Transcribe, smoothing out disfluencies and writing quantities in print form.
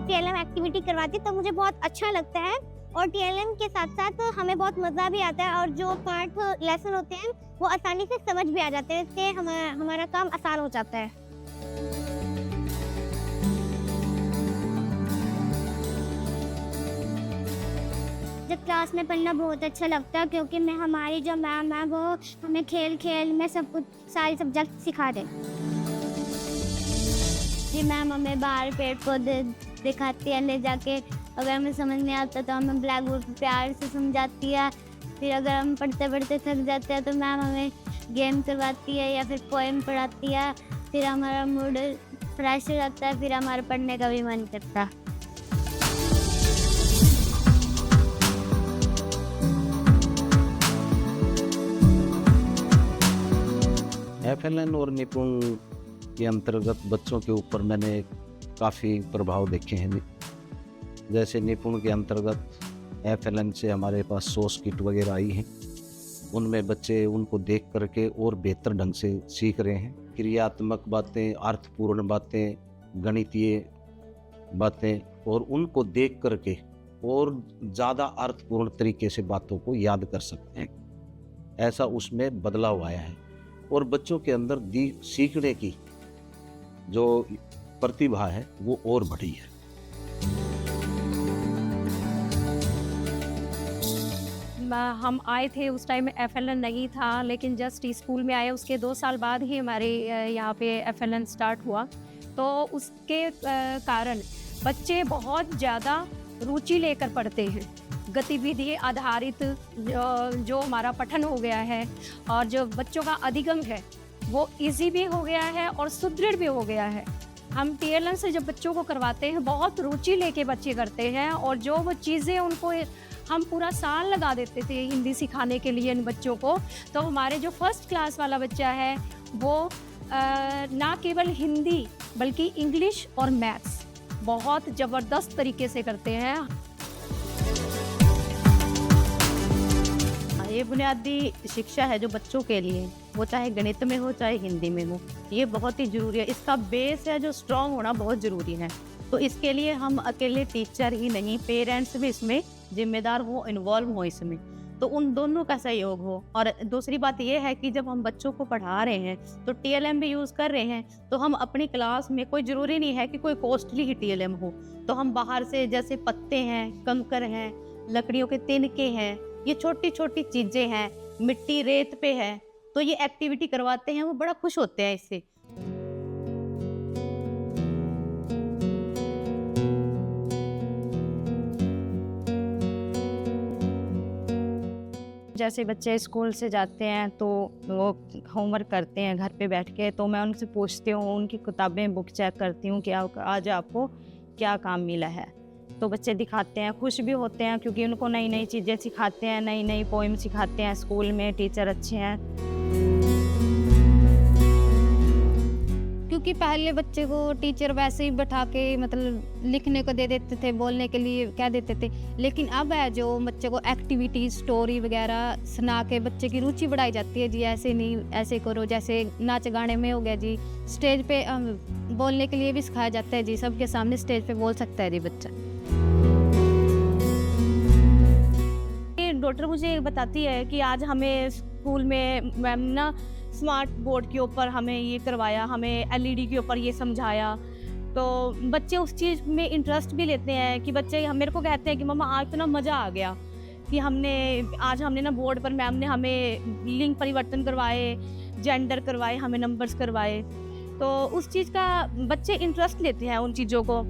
जब TLM activity करवाती है तो मुझे बहुत अच्छा लगता है और टीएलएम के साथ साथ हमें बहुत मज़ा भी आता है और जो पार्ट लेसन होते हैं वो आसानी से समझ भी आ जाते हैं, इससे हमारा काम आसान हो जाता है। जब क्लास में पढ़ना बहुत अच्छा लगता है क्योंकि हमारी जो मैम है वो हमें खेल खेल में सब कुछ सारी सब्जेक्ट सिखा दे। जी मैम हमें बाहर पेड़ पौधे दिखाती है ले जाके, अगर हमें समझ नहीं आता तो हमें ब्लैक बोर्ड पर प्यार से समझाती है। फिर अगर हम पढ़ते पढ़ते थक जाते हैं तो मैम हमें गेम करवाती है या फिर पोएम पढ़ाती है, फिर हमारा मूड फ्रेश हो जाता है, फिर हमारा पढ़ने का भी मन करता है। एफएलएन और निपुण के अंतर्गत बच्चों के ऊपर मैंने काफ़ी प्रभाव देखे हैं। जैसे निपुण के अंतर्गत एफएलएन से हमारे पास सोर्स किट वगैरह आई हैं, उनमें बच्चे उनको देख करके और बेहतर ढंग से सीख रहे हैं। क्रियात्मक बातें, अर्थपूर्ण बातें, गणितीय बातें, और उनको देख करके और ज़्यादा अर्थपूर्ण तरीके से बातों को याद कर सकते हैं। ऐसा उसमें बदलाव आया है और बच्चों के अंदर सीखने की जो प्रतिभा है वो और बढ़ी है। हम आए थे उस टाइम एफएलएन नहीं था, लेकिन जस्ट स्कूल में आए उसके 2 साल बाद ही हमारे यहाँ पे एफएलएन स्टार्ट हुआ। तो उसके कारण बच्चे बहुत ज़्यादा रुचि लेकर पढ़ते हैं। गतिविधि आधारित जो हमारा पठन हो गया है और जो बच्चों का अधिगम है वो इजी भी हो गया है और सुदृढ़ भी हो गया है। हम टीएलएम से जब बच्चों को करवाते हैं बहुत रुचि लेके बच्चे करते हैं और जो वो चीज़ें उनको हम पूरा साल लगा देते थे हिंदी सिखाने के लिए इन बच्चों को। तो हमारे जो फर्स्ट क्लास वाला बच्चा है वो ना केवल हिंदी बल्कि इंग्लिश और मैथ्स बहुत ज़बरदस्त तरीके से करते हैं। ये बुनियादी शिक्षा है जो बच्चों के लिए, वो चाहे गणित में हो चाहे हिंदी में हो, ये बहुत ही ज़रूरी है। इसका बेस है जो स्ट्रॉन्ग होना बहुत ज़रूरी है। तो इसके लिए हम अकेले टीचर ही नहीं, पेरेंट्स भी इसमें जिम्मेदार हो, इन्वॉल्व हो इसमें, तो उन दोनों का सहयोग हो। और दूसरी बात ये है कि जब हम बच्चों को पढ़ा रहे हैं तो टीएलएम भी यूज़ कर रहे हैं, तो हम अपनी क्लास में, कोई ज़रूरी नहीं है कि कोई कॉस्टली ही टीएलएम हो, तो हम बाहर से जैसे पत्ते हैं, कंकर हैं, लकड़ियों के तिनके हैं, ये छोटी छोटी चीज़ें हैं, मिट्टी रेत पे है, तो ये एक्टिविटी करवाते हैं, वो बड़ा खुश होते हैं इससे। जैसे बच्चे स्कूल से जाते हैं तो वो होमवर्क करते हैं घर पे बैठ के, तो मैं उनसे पूछती हूँ, उनकी किताबें बुक चेक करती हूँ कि आज आपको क्या काम मिला है। तो बच्चे दिखाते हैं, खुश भी होते हैं क्योंकि उनको नई नई चीज़ें सिखाते हैं, नई नई पोएम सिखाते हैं, स्कूल में टीचर अच्छे हैं। क्योंकि पहले बच्चे को टीचर वैसे ही बैठा के मतलब लिखने को दे देते थे, बोलने के लिए कह देते थे, लेकिन अब है जो बच्चे को एक्टिविटी, स्टोरी वगैरह सुना के बच्चे की रुचि बढ़ाई जाती है। जी ऐसे नहीं, ऐसे करो, जैसे नाच गाने में हो गया जी, स्टेज पे बोलने के लिए भी सिखाया जाता है जी, सबके सामने स्टेज पे बोल सकता है जी बच्चा। डॉक्टर मुझे बताती है कि आज हमें स्कूल में मैम ना स्मार्ट बोर्ड के ऊपर हमें ये करवाया, हमें एलईडी के ऊपर ये समझाया, तो बच्चे उस चीज़ में इंटरेस्ट भी लेते हैं कि बच्चे मेरे को कहते हैं कि मम्मा आज तो ना मज़ा आ गया कि आज हमने ना बोर्ड पर मैम ने हमें लिंग परिवर्तन करवाए, जेंडर करवाए, हमें नंबर्स करवाए, तो उस चीज़ का बच्चे इंटरेस्ट लेते हैं उन चीज़ों को।